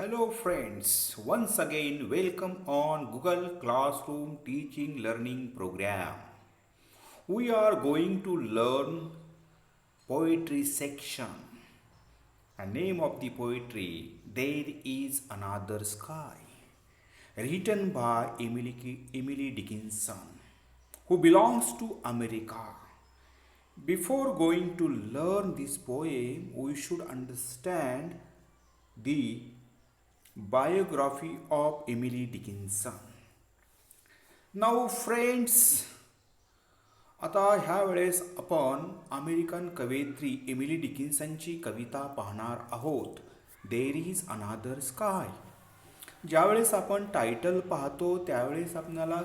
Hello friends, once again welcome on Google Classroom Teaching Learning Program. We are going to learn poetry section. The name of the poetry There is Another Sky, written by Emily Dickinson, who belongs to America. Before going to learn this poem, we should understand the biography of Emily Dickinson. Now friends, आता ह्या वेळेस आपण American कवयित्री Emily डिकिन्सनची कविता पाहणार आहोत. देर is another sky. ज्यावेळेस आपण title पाहतो त्यावेळेस आपल्याला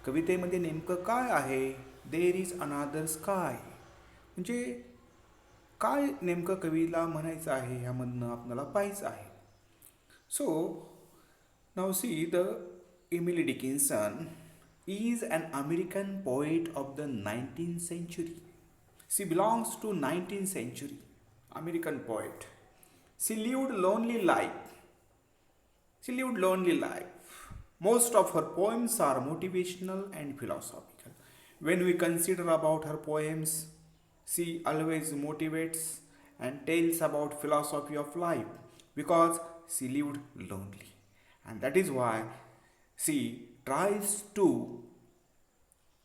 कवितेमध्ये नेमकं काय आहे, देर इज अनादर स्काय म्हणजे काय नेमकं कवीला म्हणायचं आहे ह्यामधनं आपल्याला पाहायचं आहे. So, now see, the Emily Dickinson is an American poet of the 19th century. She belongs to 19th century, American poet. She lived lonely life. Most of her poems are motivational and philosophical. When we consider about her poems, she always motivates and tells about philosophy of life because she lived lonely, and that is why she tries to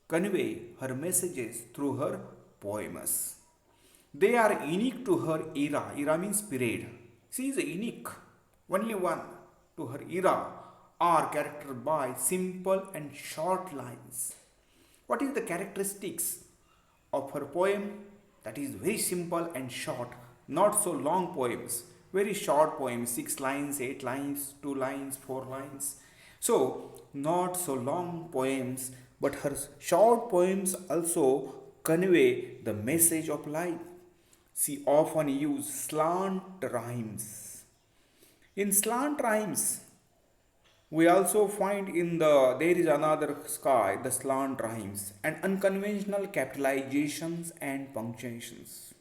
convey her messages through her poems. They are unique to her era. Era means period. She is unique, only one to her era, are characterized by simple and short lines. What is the characteristics of her poem? That is very simple and short, not so long poems. Very short poems, 6 lines, 8 lines, 2 lines, 4 lines. So, not so long poems, but her short poems also convey the message of life. She often uses slant rhymes. In slant rhymes, we also find in the There is Another Sky, the slant rhymes and unconventional capitalizations and punctuations.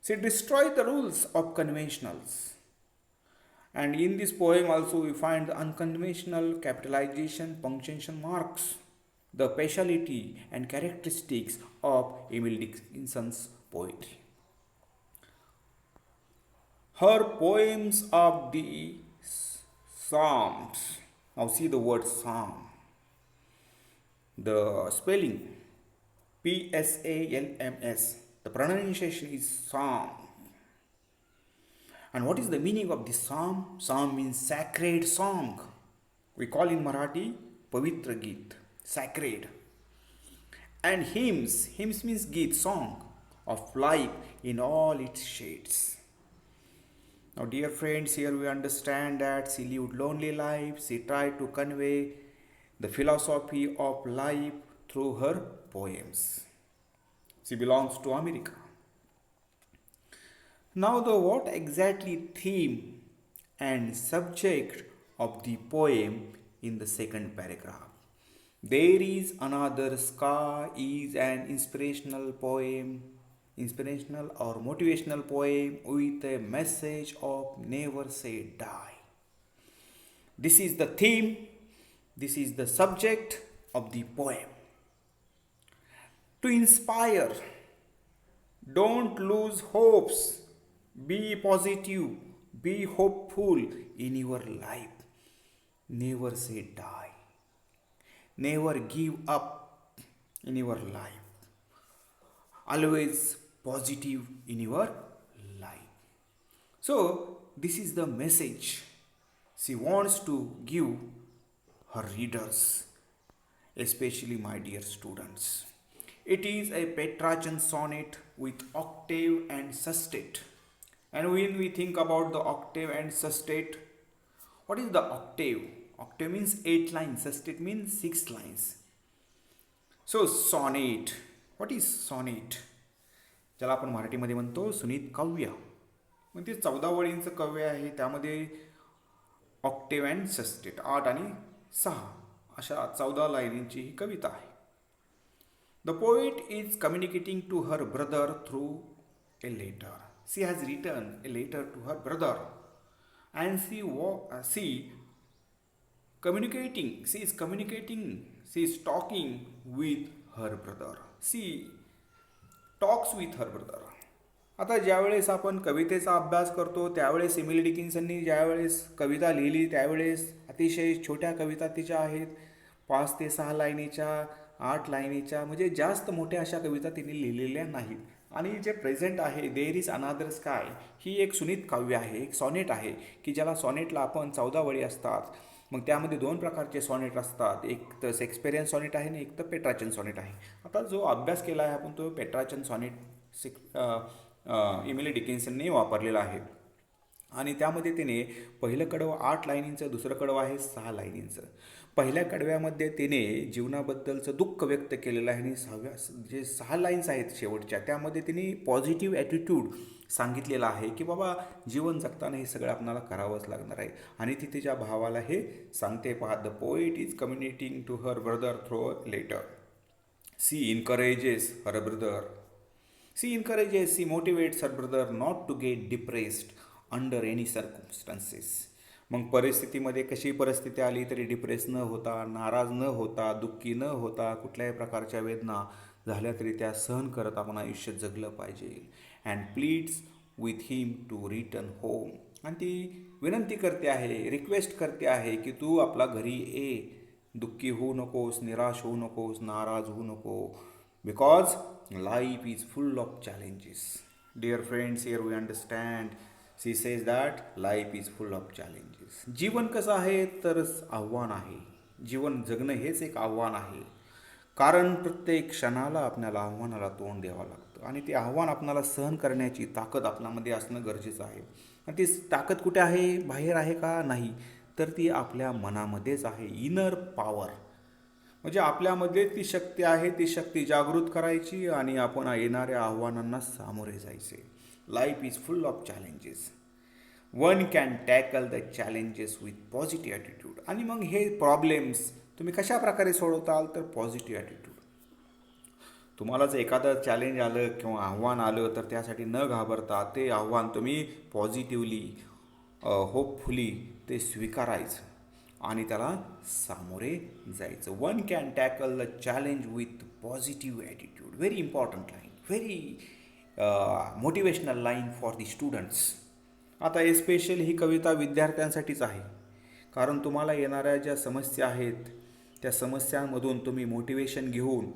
She destroyed the rules of conventionals. And in this poem also we find the unconventional capitalization, punctuation marks, the speciality and characteristics of Emily Dickinson's poetry. Her poems of the Psalms. Now see the word Psalm. The spelling Psalms. The pronunciation is Psalm. And what is the meaning of this Psalm? Psalm means sacred song. We call in Marathi Pavitra Geet, sacred. And hymns. Hymns means Geet, song of life in all its shades. Now, dear friends, here we understand that she lived lonely life. She tried to convey the philosophy of life through her poems. She belongs to America. Now, what exactly theme and subject of the poem in the second paragraph? There is Another Sky is an inspirational or motivational poem with a message of never say die. This is the theme, this is the subject of the poem. To inspire, don't lose hopes, be positive, be hopeful in your life. Never say die. Never give up in your life. Always positive in your life. So, this is the message she wants to give her readers, especially my dear students. It is a Petrarchan sonnet with octave and sestet. And when we think about the octave and sestet, what is the octave? Octave means 8 lines, sestet means 6 lines. So sonnet, what is sonnet? ज्याला आपण मराठीमध्ये म्हणतो सुनीत काव्य. म्हणजे 14 ओळींचं काव्य आहे, त्यामध्ये ऑक्टेव अँड सस्टेट 8 आणि 6 अशा 14 लाईनींची ही कविता आहे. The poet is communicating to her brother through a letter. She has written a letter to her brother, and she is communicating, she is talking with her brother. She talks with her brother. आता ज्यावेळेस आपण कवितेचा अभ्यास करतो त्यावेळेस Emily डिकिन्सननी ज्यावेळेस कविता लिहिली त्यावेळेस अतिशय छोट्या कविता तिच्या आहेत, 5 ते 6 लाईनीच्या, 8 लाईनीच्या, म्हणजे जास्त मोठ्या अशा कविता तिने लिहिलेल्या नाहीत. आणि जे प्रेझेंट आहे देर इज अनादर स्काय ही एक सुनीत काव्य आहे, एक सॉनेट आहे की ज्याला सॉनेटला आपण 14 वळी असतात. मग त्यामध्ये 2 प्रकारचे सॉनेट असतात, एक तर शेक्सपियरियन सॉनेट आहे आणि एक तर पेट्राचन सॉनेट आहे. आता जो अभ्यास केला आहे आपण तो पेट्राचन सॉनेट इमिली डिकिन्सनने वापरलेला आहे. आणि त्यामध्ये तिने पहिलं कडवं 8 लाईनींचं, दुसरं कडवं आहे 6 लाईनींचं. पहिल्या कडव्यामध्ये तिने जीवनाबद्दलचं दुःख व्यक्त केलेलं आहे आणि जे 6 लाईन्स आहेत शेवटच्या त्यामध्ये तिने पॉझिटिव्ह ॲटिट्यूड सांगितलेलं आहे की बाबा जीवन जगताना हे सगळं आपल्याला करावंच लागणार आहे. आणि ती तिच्या भावाला हे सांगते, पहा, the poet is communicating to her brother through a letter. She encourages her brother. She motivates her brother not to get depressed under any circumstances. मग परिस्थितीमध्ये कशी परिस्थिती आली तरी डिप्रेस न होता, नाराज न होता, दुःखी न होता, कुठल्याही प्रकारच्या वेदना झाल्या तरी त्या सहन करत आपण आयुष्य जगलं पाहिजे. And pleads with him to return home. आणि ती विनंती करते आहे, रिक्वेस्ट करते आहे की तू आपला घरी ये, दुःखी होऊ नकोस, निराश होऊ नकोस, नाराज होऊ नको, because life is full of challenges. Dear friends, here we understand. She says that life is full of challenges. जीवन कसं आहे तर आव्हान आहे. जीवन जगणं हेच एक आव्हान आहे. कारण प्रत्येक क्षणाला आपल्याला आव्हानाला तोंड द्यावं लागतं आणि ते आव्हान आपल्याला सहन करण्याची ताकद आपल्यामध्ये असणं गरजेचं आहे. आणि ती ताकद कुठे आहे? बाहेर आहे का? नाही, तर ती आपल्या मनामध्येच आहे. इनर पॉवर म्हणजे आपल्यामध्ये ती शक्ती आहे, ती शक्ती जागृत करायची आणि आपण येणाऱ्या आव्हानांना सामोरे जायचे. Life is full of challenges. One can tackle the challenges with positive attitude. आणि मग हे प्रॉब्लेम्स तुम्ही कशा प्रकारे सोडवताल तर पॉझिटिव्ह ॲटिट्यूड. तुम्हाला जर एखादं चॅलेंज आलं किंवा आव्हान आलं तर त्यासाठी न घाबरता ते आव्हान तुम्ही पॉझिटिव्हली, होपफुली ते स्वीकारायचं आणि त्याला सामोरे जायचं. One can tackle the challenge with positive attitude. Very important line, very motivational line for the students. आता एस्पेशली ही कविता विद्यार्थ्यांसाठीच आहे, कारण तुम्हाला येणाऱ्या ज्या समस्या आहेत त्या समस्यांमधून तुम्ही मोटिवेशन घेऊन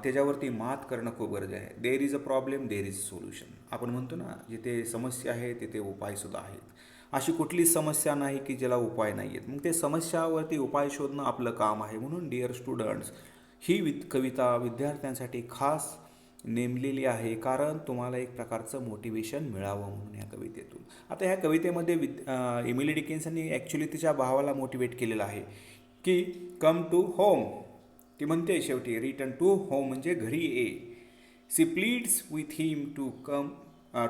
त्याच्यावरती मात करणं खूप गरजेचं आहे. There is a problem, there is a solution. आपण म्हणतो ना, जिथे समस्या आहे तिथे उपायसुद्धा आहेत. अशी कुठलीच समस्या नाही की ज्याला उपाय नाही आहेत. मग ते समस्यावरती उपाय शोधणं आपलं काम आहे. म्हणून डिअर स्टुडंट्स, ही कविता विद्यार्थ्यांसाठी खास नेमलेली आहे, कारण तुम्हाला एक प्रकारचं मोटिवेशन मिळावं म्हणून या कवितेतून. आता ह्या कवितेमध्ये एमिली डिकिन्सननी ॲक्च्युली तिच्या भावाला मोटिवेट केलेलं आहे की कम टू होम. ती म्हणते शेवटी रिटर्न टू होम म्हणजे घरी ये. She pleads with him to come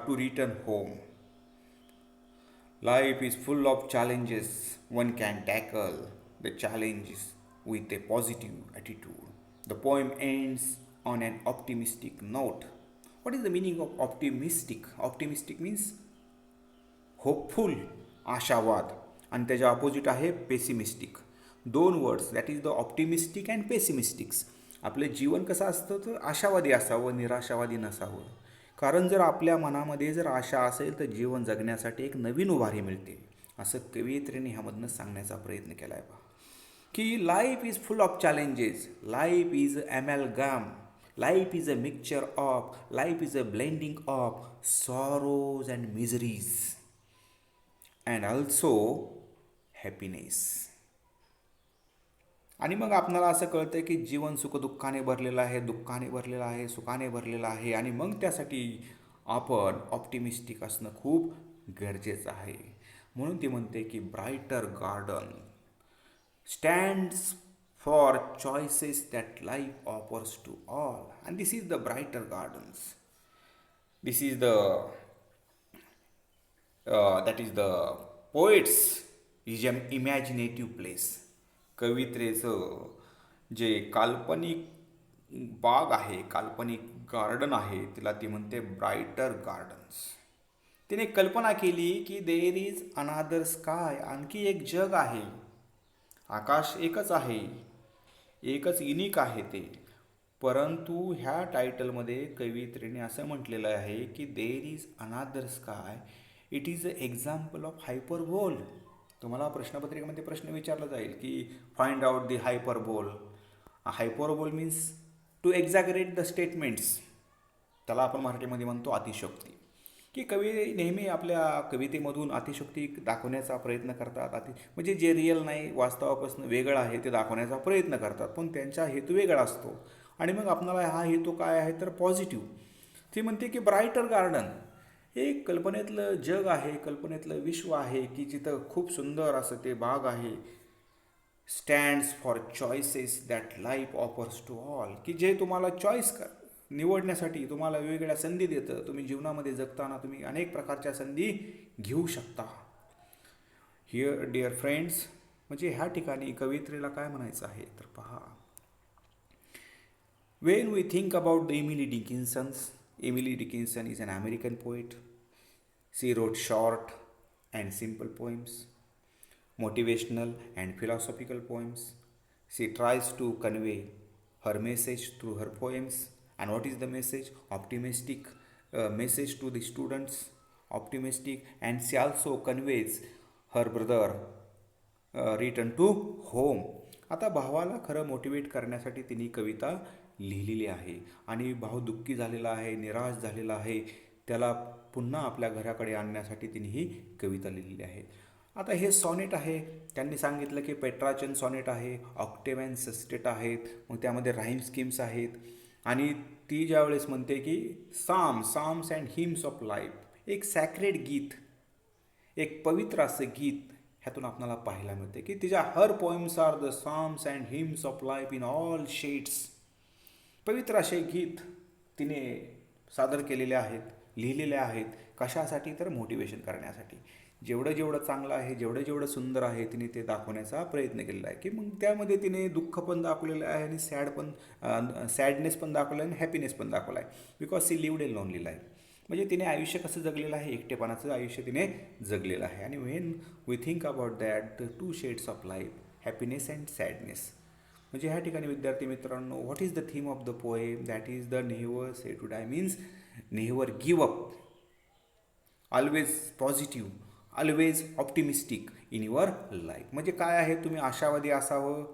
to return home. Life is full of challenges. One can tackle the challenges with a positive attitude. The poem ends on an optimistic note. What is the meaning of optimistic? Optimistic means hopeful, आशावाद. आणि त्याच्या opposite आहे pessimistic. 2 words, that is the optimistic and pessimistics. आपलं जीवन कसं असतं तर आशावादी असावं, निराशावादी नसावं. कारण जर आपल्या मनामध्ये जर आशा असेल तर जीवन जगण्यासाठी एक नवीन उभारी मिळते, असं कवयित्रीने ह्यामधनं सांगण्याचा प्रयत्न केला आहे. पहा की life is full of challenges. Life is amalgam. Life is a mixture of, life is a blending of sorrows and miseries and also happiness. आणि मग आपल्याला असं कळतं की जीवन सुखदुःखाने भरलेलं आहे, दुःखाने भरलेलं आहे, सुखाने भरलेलं आहे. आणि मग त्यासाठी आपण ऑप्टिमिस्टिक असणं खूप गरजेचं आहे. म्हणून ती म्हणते की brighter garden stands for choices that life offers to all. And this is the brighter gardens. This is the that is the poets is an imaginative place. कवित्रेचं जे काल्पनिक बाग आहे, काल्पनिक गार्डन आहे, तिला ती म्हणते ब्राईटर गार्डन्स. तिने कल्पना केली की देर इज अनादर स्काय, आणखी एक जग आहे. आकाश एकच आहे, एकच युनिक आहे ते. परंतु ह्या टायटलमध्ये कवित्रीने असं म्हटलेलं आहे की there is another sky, it is a example of hyperbole. तुम्हाला प्रश्नपत्रिकेमध्ये प्रश्न विचारला जाईल की find out the hyperbole. Hyperbole means to exaggerate the statements. त्याला आपण मराठीमध्ये म्हणतो अतिशयोक्ती. की कवी नेहमी आपल्या कवितेमधून अतिशयोक्ती दाखवण्याचा प्रयत्न करतात. म्हणजे जे रिअल नाही, वास्तवापासून वेगळं आहे ते दाखवण्याचा प्रयत्न करतात, पण त्यांचा हेतू वेगळा असतो. आणि मग आपल्याला हा हेतू काय आहे तर पॉझिटिव्ह. ती म्हणते की ब्राईटर गार्डन हे कल्पनेतलं जग आहे, कल्पनेतलं विश्व आहे की जिथं खूप सुंदर असं ते बाग आहे. Stands for choices that life offers to all, की जे तुम्हाला चॉईस निवडण्यासाठी तुम्हाला वेगवेगळ्या संधी देतं. तुम्ही जीवनामध्ये जगताना तुम्ही अनेक प्रकारच्या संधी घेऊ शकता. हिअर डिअर फ्रेंड्स, म्हणजे ह्या ठिकाणी कवित्रीला काय म्हणायचं आहे तर पहा. When we think about the Emily Dickinson is an American poet. She wrote short and simple poems, motivational and philosophical poems. She tries to convey her message through her poems. And what is the message? Optimistic message to the students, optimistic. And she also conveys her brother return to home. आता भावाला खरं motivate करण्यासाठी तिने कविता लिहिलेली आहे. आणि भाव दुःखी झालेला आहे, निराश झालेला आहे, त्याला पुन्हा आपल्या घराकडे आणण्यासाठी तिने ही कविता लिहिलेली आहे. आता हे सॉनेट आहे. त्यांनी सांगितलं की पेट्राचन सॉनेट आहे, ऑक्टेव अँड सेस्टेट आहेत, मग त्यामध्ये राईम स्कीम्स आहेत. आणि ती ज्यावेळेस म्हणते की psalms and hymns of life, एक सॅक्रेड गीत, एक पवित्र असं गीत ह्यातून आपल्याला पाहायला मिळते की तिच्या her poems are the psalms and hymns of life in all shades. पवित्र असे गीत तिने सादर केलेले आहेत, लिहिलेले आहेत. कशासाठी तर मोटिवेशन करण्यासाठी. जेवढं जेवढं चांगलं आहे, जेवढं जेवढं सुंदर आहे, तिने ते दाखवण्याचा प्रयत्न केलेला आहे. की मग त्यामध्ये तिने दुःख पण दाखवलेलं आहे आणि सॅडनेस पण दाखवलं आहे आणि हॅपीनेस पण दाखवला आहे. Because she lived a lonely life. म्हणजे तिने आयुष्य कसं जगलेलं आहे, एकटेपणाचं आयुष्य तिने जगलेलं आहे. आणि when we think about that the two shades of life, happiness and sadness. म्हणजे ह्या ठिकाणी विद्यार्थी मित्रांनो, what is the theme of the poem? That is the never say to die, means never give up, always positive, always optimistic in your life. म्हणजे काय आहे, तुम्ही आशावादी असावं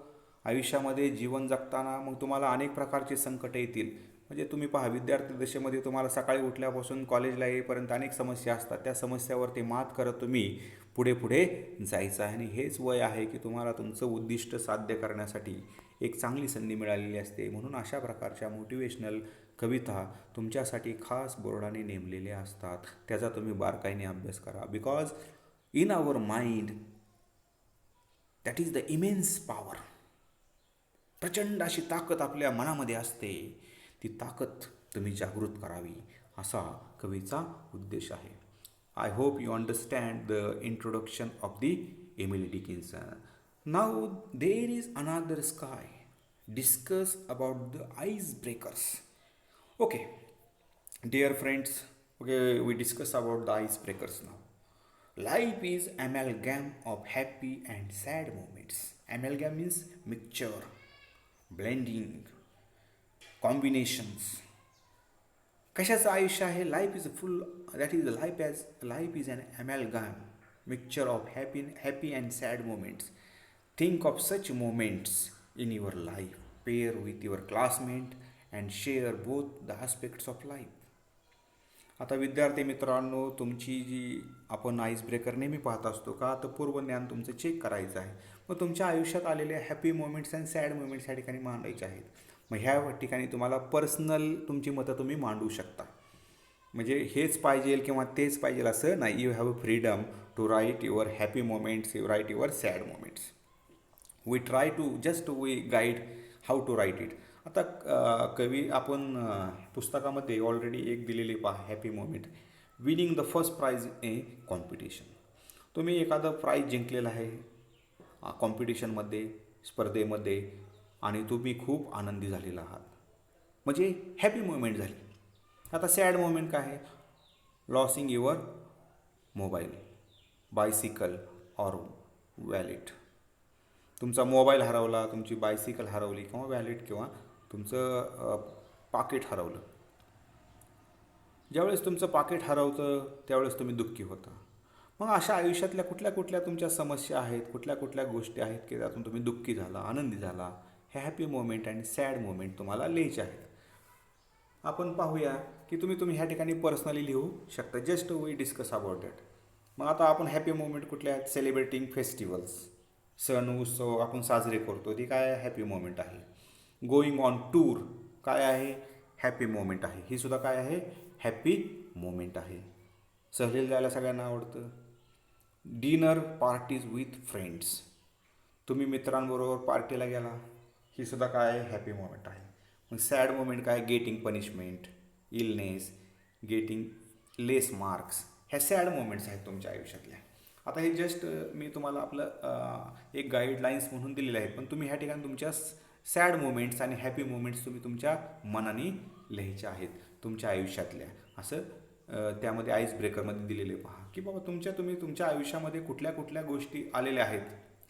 आयुष्यामध्ये जीवन जगताना. मग तुम्हाला अनेक प्रकारचे संकट येतील. म्हणजे तुम्ही पहा, विद्यार्थी दशेमध्ये तुम्हाला सकाळी उठल्यापासून कॉलेजला येईपर्यंत अनेक समस्या असतात. त्या समस्यावरती मात करत तुम्ही पुढे पुढे जायचं आहे. आणि हेच वय आहे की तुम्हाला तुमचं उद्दिष्ट साध्य करण्यासाठी एक चांगली संधी मिळालेली असते. म्हणून अशा प्रकारच्या मोटिवेशनल कविता तुमच्यासाठी खास बोर्डाने नेमलेल्या असतात. त्याचा तुम्ही बारकाईने अभ्यास करा. Because in our mind that is the immense power. प्रचंड अशी ताकद आपल्या मनामध्ये असते. ती ताकद तुम्ही जागृत करावी, असा कवीचा उद्देश आहे. I hope you understand the introduction of the Emily Dickinson. Now there is another sky. Discuss about the ice breakers. Okay, dear friends, okay, we discuss about the icebreakers now. Life is amalgam of happy and sad moments. Amalgam means mixture, blending, combinations. कशाचं आयुष्य आहे? Life is full, that is life is an amalgam, mixture of happy and sad moments. Think of such moments in your life. Pair with your classmate and share both the aspects of life. आता विद्यार्थी मित्रांनो, तुमची जी आपण ice breaker नेहमी पाहत असतो का, तर पूर्वज्ञान तुमचं चेक करायचं आहे. मग तुमच्या आयुष्यात आलेले happy moments and sad moments ह्या ठिकाणी मांडायचे आहेत. मग ह्या ठिकाणी तुम्हाला पर्सनल तुमची मतं तुम्ही मांडू शकता. म्हणजे हेच पाहिजे किंवा तेच पाहिजे असं नाही. You have a freedom to write your happy moments, you write your sad moments. We try to just we guide how to write it. आता कवी आपण पुस्तकामध्ये ऑलरेडी एक दिलेली पहा, happy moment, winning the first prize in competition. तुम्ही एखादं price जिंकलेलं आहे कॉम्पिटिशनमध्ये, स्पर्धेमध्ये, आणि तुम्ही खूप आनंदी झालेला आहात, म्हणजे हॅपी मोमेंट झाली. आता सॅड मोमेंट काय आहे? Losing your mobile, bicycle or valet. तुमचा मोबाईल हरवला, तुमची बायसिकल हरवली किंवा वॅलेट किंवा तुमचं पाकिट हरवलं. ज्यावेळेस तुमचं पाकिट हरवतं त्यावेळेस तुम्ही दुःखी होता. मग अशा आयुष्यातल्या कुठल्या कुठल्या तुमच्या समस्या आहेत, कुठल्या कुठल्या गोष्टी आहेत की त्यातून तुम्ही दुःखी झाला, आनंदी झाला, हे हॅपी मोमेंट आणि सॅड मोमेंट तुम्हाला लिहायचे आहेत. आपण पाहूया की तुम्ही ह्या ठिकाणी पर्सनली लिहू शकता. Just we discuss about that. मग आता आपण हॅपी मोमेंट कुठल्या आहेत? सेलिब्रेटिंग फेस्टिवल्स, सण उत्सव आपण साजरे करतो, ती काय हॅपी मोमेंट आहे. गोईंग ऑन टूर काय आहे? हॅपी मोमेंट आहे. ही सुद्धा काय आहे? हॅपी मोमेंट आहे. सहलीला जायला सगळ्यांना आवडतं. डिनर पार्टीज विथ फ्रेंड्स, तुम्ही मित्रांबरोबर पार्टीला गेला, ही सुद्धा काय आहे? हॅपी मोमेंट आहे. मग सॅड मोमेंट काय? गेटिंग पनिशमेंट, इलनेस, गेटिंग लेस मार्क्स, ह्या सॅड मोमेंट्स आहेत तुमच्या आयुष्यातल्या. आता हे जस्ट मी तुम्हाला आपलं एक गाईडलाईन्स म्हणून दिलेले आहेत, पण तुम्ही ह्या ठिकाणी तुमच्या सॅड मोमेंट्स आणि हॅपी मोमेंट्स तुम्ही तुमच्या मनाने लिहायच्या आहेत तुमच्या आयुष्यातल्या. असं त्यामध्ये आईस ब्रेकरमध्ये दिलेले पहा की बाबा तुम्ही तुमच्या आयुष्यामध्ये कुठल्या कुठल्या गोष्टी आलेल्या आहेत,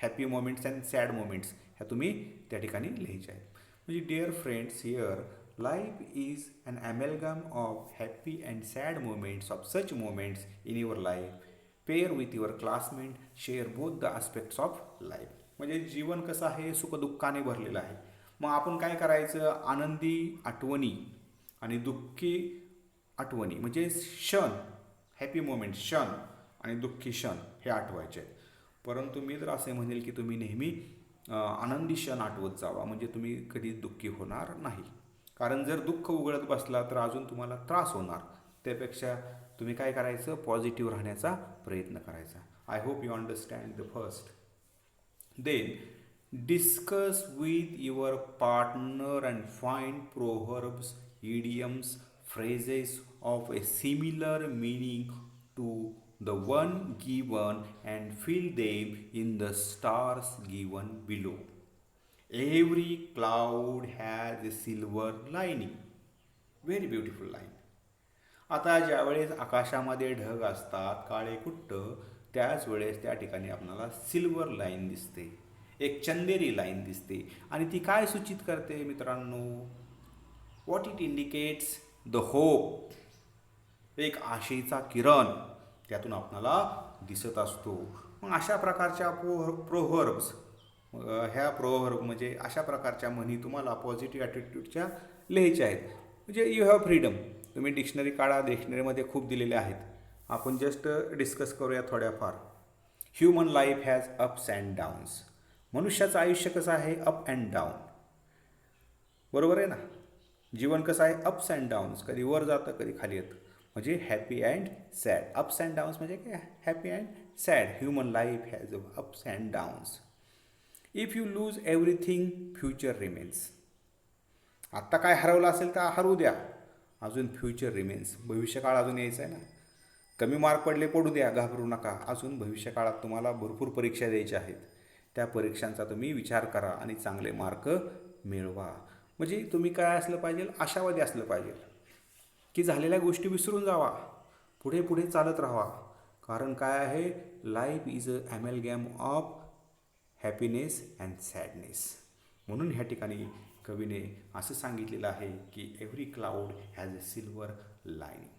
happy moments and sad moments, ह्या तुम्ही त्या ठिकाणी लिहायच्या आहेत. म्हणजे dear friends, here life is an amalgam of happy and sad moments of such moments in your life. Pair with your classmate, share both the aspects of life. म्हणजे जीवन कसं आहे? सुखदुःखाने भरलेलं आहे. मग आपण काय करायचं? आनंदी आठवणी आणि दुःखी आठवणी म्हणजे क्षण, हॅपी मोमेंट क्षण आणि दुःखी क्षण हे आठवायचे आहेत. परंतु मी तर असे म्हणेल की तुम्ही नेहमी आनंदी क्षण आठवत जावा, म्हणजे तुम्ही कधी दुःखी होणार नाही. कारण जर दुःख उघडत बसला तर अजून तुम्हाला त्रास होणार. त्यापेक्षा तुम्ही काय करायचं? पॉझिटिव्ह राहण्याचा प्रयत्न करायचा. I hope you understand the first. Then discuss with your partner and find proverbs, idioms, phrases of a similar meaning to the one given and fill them in the stars given below. Every cloud has a silver lining. Very beautiful line. आता ज्यावेळेस आकाशामध्ये ढग असतात काळे कुट्ट, त्याच वेळेस त्या ठिकाणी आपल्याला सिल्वर लाईन दिसते, एक चंदेरी लाईन दिसते. आणि ती काय सूचित करते मित्रांनो? What it indicates? The hope, एक आशेचा किरण त्यातून आपल्याला दिसत असतो. मग अशा प्रकारच्या प्रोव्हर्ब्स, ह्या प्रोव्हर्ब म्हणजे अशा प्रकारच्या म्हणी तुम्हाला पॉझिटिव्ह ॲटिट्यूडच्या लिहायच्या आहेत. म्हणजे यू हॅव फ्रीडम. तुम्ही डिक्शनरी काढा, डिक्शनरीमध्ये खूप दिलेले आहेत. आपण जस्ट डिस्कस करूया थोड्याफार. Human life has ups and downs. मनुष्याचं आयुष्य कसं आहे? Up and down. बरोबर आहे ना? जीवन कसं आहे? अप्स अँड डाऊन्स, कधी वर जातं कधी खाली येतं. म्हणजे happy and sad. Ups and downs म्हणजे काय? Happy and sad. Human life has ups and downs. If you lose everything future remains. आत्ता काय हरवलं असेल तर हरवू द्या, अजून फ्युचर रिमेन्स, भविष्यकाळ अजून यायचं आहे ना. कमी मार्क पडले पडू द्या, घाबरू नका. अजून भविष्यकाळात तुम्हाला भरपूर परीक्षा द्यायच्या आहेत. त्या परीक्षांचा तुम्ही विचार करा आणि चांगले मार्क मिळवा. म्हणजे तुम्ही काय असलं पाहिजे? आशावादी असलं पाहिजे की झालेल्या गोष्टी विसरून जावा, पुढे पुढे चालत राहावा. कारण काय आहे? Life is a amalgam of happiness and sadness. म्हणून ह्या ठिकाणी कवीने असं सांगितलेलं आहे की every cloud has a silver lining.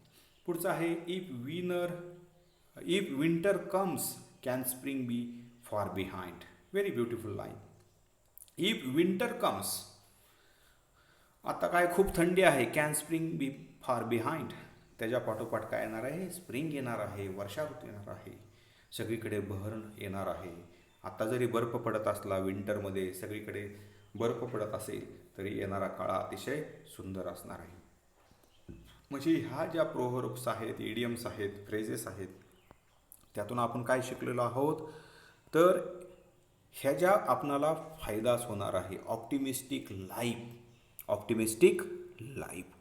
पुढचं आहे if winter comes can spring be far behind. Very beautiful line. If winter comes, आता काय खूप थंडी आहे, can spring B far behind, त्याच्या पाठोपाठ काय येणार आहे? स्प्रिंग येणार आहे, वर्षा ऋतू येणार आहे, सगळीकडे बहर येणार आहे. आता जरी बर्फ पडत असला, विंटरमध्ये सगळीकडे बर्फ पडत असेल तरी येणारा काळ अतिशय सुंदर असणार आहे. म्हणजे ह्या ज्या प्रोव्हर्ब्स आहेत, इडियम्स आहेत, फ्रेजेस आहेत, त्यातून आपण काय शिकलेलो आहोत? तर ह्या ज्या आपणाला फायदाच होणार आहे. Optimistic life. ऑप्टिमिस्टिक लाईफ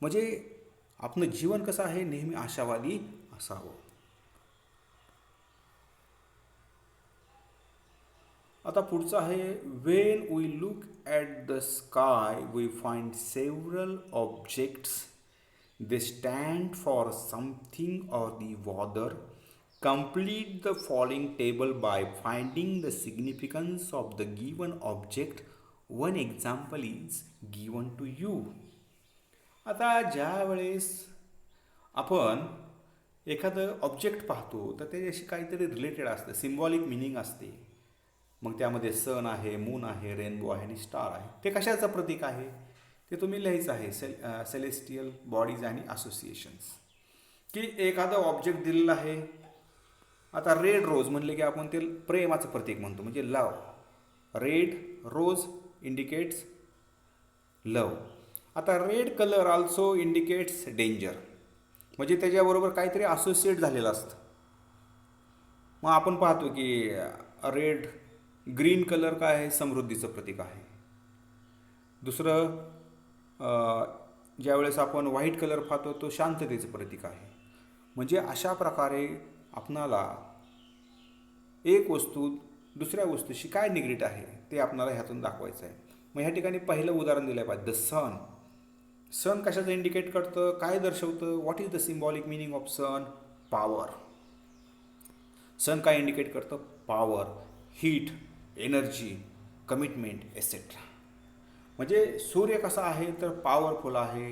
म्हणजे आपलं जीवन कसं आहे? नेहमी आशावादी असावं. आता पुढचं आहे when we look at the sky we find several objects. They stand for something or the weather. Complete the following table by finding the significance of the given object. One example is given to you. आता ज्या वेळेस आपण एखादं object पाहतो तर त्याच्याशी काहीतरी related असतं, सिम्बॉलिक मिनिंग असते. मग त्यामध्ये सन आहे, मून आहे, रेनबो आहे आणि स्टार आहे. ते कशाचं प्रतीक आहे ते तुम्ही लिहायचं आहे. सेलेस्टियल बॉडीज आणि असोसिएशन्स. की एखादं ऑब्जेक्ट दिलेलं आहे. आता रेड रोज म्हणले की आपण ते प्रेमाचं प्रतीक म्हणतो, म्हणजे लव. रेड रोज इंडिकेट्स लव. आता red colour also indicates danger, म्हणजे त्याच्याबरोबर काहीतरी असोसिएट झालेलं असतं. मग आपण पाहतो की रेड ग्रीन कलर काय आहे, समृद्धीचं प्रतीक आहे. दुसरं ज्यावेळेस आपण व्हाईट कलर पाहतो तो शांततेचं प्रतीक आहे. म्हणजे अशा प्रकारे आपणाला एक वस्तू दुसऱ्या वस्तूशी काय निगडीत आहे ते आपणाला ह्यातून दाखवायचं आहे. मग ह्या ठिकाणी पहिलं उदाहरण दिलं पाहिजे, द सन. सन कशाचं इंडिकेट करतं, काय दर्शवतं, what is the symbolic meaning of sun? Power. Sun काय इंडिकेट करतं? Power, heat, energy, commitment etcetera. म्हणजे सूर्य कसा आहे तर पॉवरफुल आहे,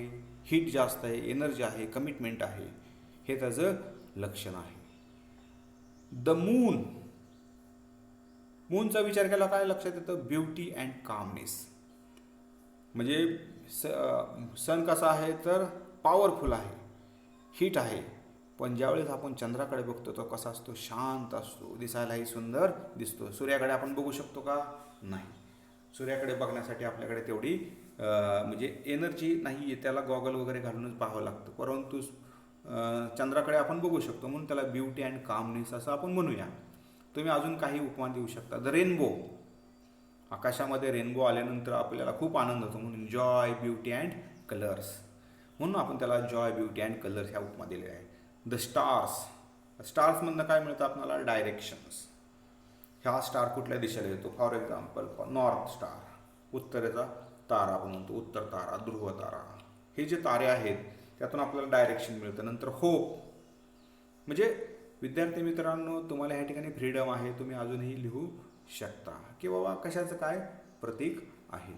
हीट जास्त आहे, एनर्जी आहे, कमिटमेंट आहे, हे त्याचं लक्षण आहे. The moon. मूनचा विचार केला काय लक्षात येतं? Beauty and calmness. म्हणजे सन कसा आहे तर पॉवरफुल आहे, हीट आहे, पण ज्यावेळेस आपण चंद्राकडे बघतो तो कसा असतो? शांत असतो, दिसायलाही सुंदर दिसतो. सूर्याकडे आपण बघू शकतो का? नाही. सूर्याकडे बघण्यासाठी आपल्याकडे तेवढी म्हणजे एनर्जी नाही आहे, त्याला गॉगल वगैरे घालूनच पाहावं लागतं. परंतु चंद्राकडे आपण बघू शकतो, म्हणून त्याला ब्युटी अँड कामनेस असं आपण म्हणूया. तुम्ही अजून काही उपमा देऊ शकता. The rainbow. आकाशामध्ये रेनबो आल्यानंतर आपल्याला खूप आनंद होतो, म्हणून जॉय, ब्युटी अँड कलर्स, म्हणून आपण त्याला जॉय, ब्युटी अँड कलर्स ह्या उपमा दिलेल्या आहेत. The stars. स्टार्समधनं काय मिळतं आपल्याला? डायरेक्शन्स. ह्या स्टार कुठल्या दिशेला येतो? फॉर एक्झाम्पल नॉर्थ स्टार, उत्तरेचा तारा आपण म्हणतो, उत्तर तारा, ध्रुव तारा. हे जे तारे आहेत त्यातून आपल्याला डायरेक्शन मिळतं. नंतर होप. म्हणजे विद्यार्थी मित्रांनो, तुम्हाला ह्या ठिकाणी फ्रीडम आहे, तुम्ही अजूनही लिहू शकता की बाबा कशाचं काय प्रतीक आहे.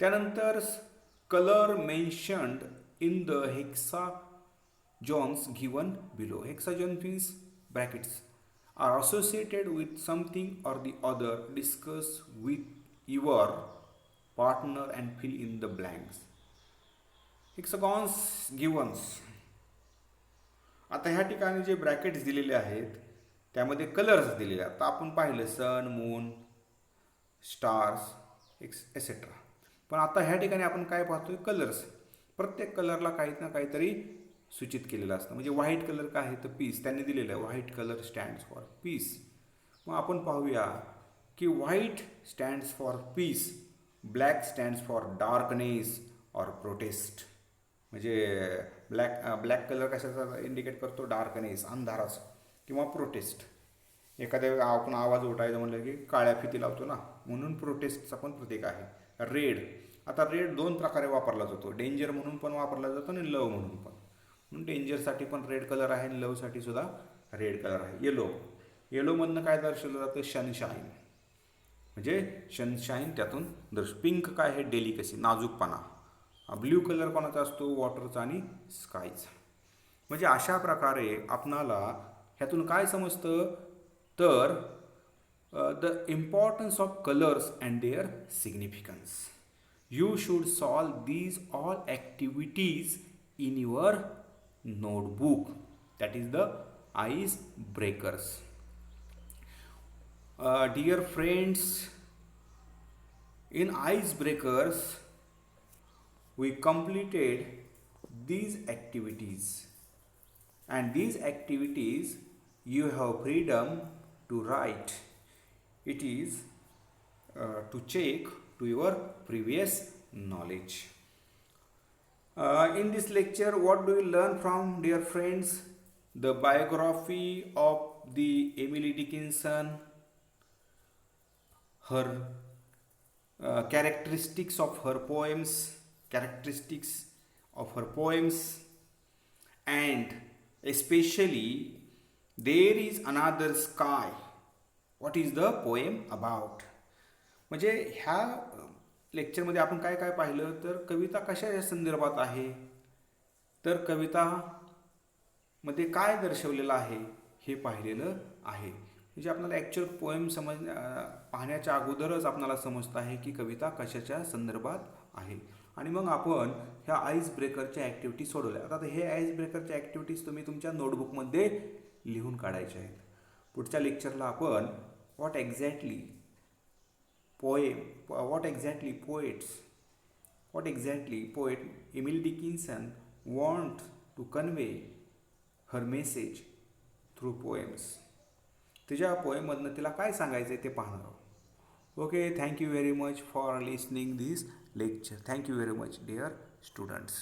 त्यानंतर colour mentioned in the hexagons given below. Hexagon means brackets are associated with something or the other. Discuss with your partner and fill in the blanks. Hexagons given. आता ह्या ठिकाणी जे ब्रॅकेट्स दिलेले आहेत त्यामध्ये कलर्स दिलेले आहेत. आता आपण पाहिलं सन, मून, स्टार्स एसेट्रा. पण आता ह्या ठिकाणी आपण काय पाहतोय? कलर्स. प्रत्येक कलरला काही ना काहीतरी सूचित केलेलं असतं. म्हणजे व्हाईट कलर काय आहे तर पीस, त्यांनी दिलेलं आहे. White colour stands for piece. मग आपण पाहूया की white stands for piece, black stands for darkness or prostate. म्हणजे ब्लॅक कलर कशाचा इंडिकेट करतो? डार्कनेस, अंधाराचा, किंवा प्रोटेस्ट. एखाद्या आपण आवाज उठायचा म्हणलं की काळ्या फिती लावतो ना, म्हणून प्रोटेस्टचा पण प्रतीक आहे. रेड. आता रेड दोन प्रकारे वापरला जातो, डेंजर म्हणून पण वापरला जातो आणि लव म्हणून पण. म्हणून डेंजरसाठी पण रेड कलर आहे आणि लवसाठी सुद्धा रेड कलर आहे. येलो. येलोमधनं काय दर्शवलं जातं? सनशाईन. म्हणजे सनशाईन त्यातून पिंक काय आहे? डेलिकसी, नाजूकपणा. ब्ल्यू कलर कोणाचा असतो? वॉटरचा आणि स्कायचा. म्हणजे अशा प्रकारे आपणाला ह्यातून काय समजतं तर the importance of colours and their significance. You should solve these all activities in your notebook. That is the ice breakers. Dear friends, in icebreakers we completed these activities, and these activities you have freedom to write. It is to check to your previous knowledge. In this lecture, what do you learn from, dear friends? The biography of the Emily Dickinson, her characteristics of her poems, and especially there is another sky. What is the poem about. म्हणजे ह्या लेक्चरमध्ये आपण काय काय पाहिलं, तर कविता कशाच्या संदर्भात आहे, तर कवितामध्ये काय दर्शवलेलं आहे हे पाहिलेलं आहे. म्हणजे आपल्याला ॲक्च्युअल पोएम पाहण्याच्या अगोदरच आपल्याला समजतं आहे की कविता कशाच्या संदर्भात आहे. आणि मग आपण ह्या आईस ब्रेकरच्या ॲक्टिव्हिटी सोडवल्या. आता हे आईस ब्रेकरच्या ॲक्टिव्हिटीज तुम्ही तुमच्या नोटबुकमध्ये लिहून काढायच्या आहेत. पुढच्या लेक्चरला आपण what exactly poet Emily Dickinson want to convey her message through poems. तिच्या पोएममधनं तिला काय सांगायचं आहे ते पाहणार आहोत. Okay, thank you very much for listening this lecture. Thank you very much, dear students.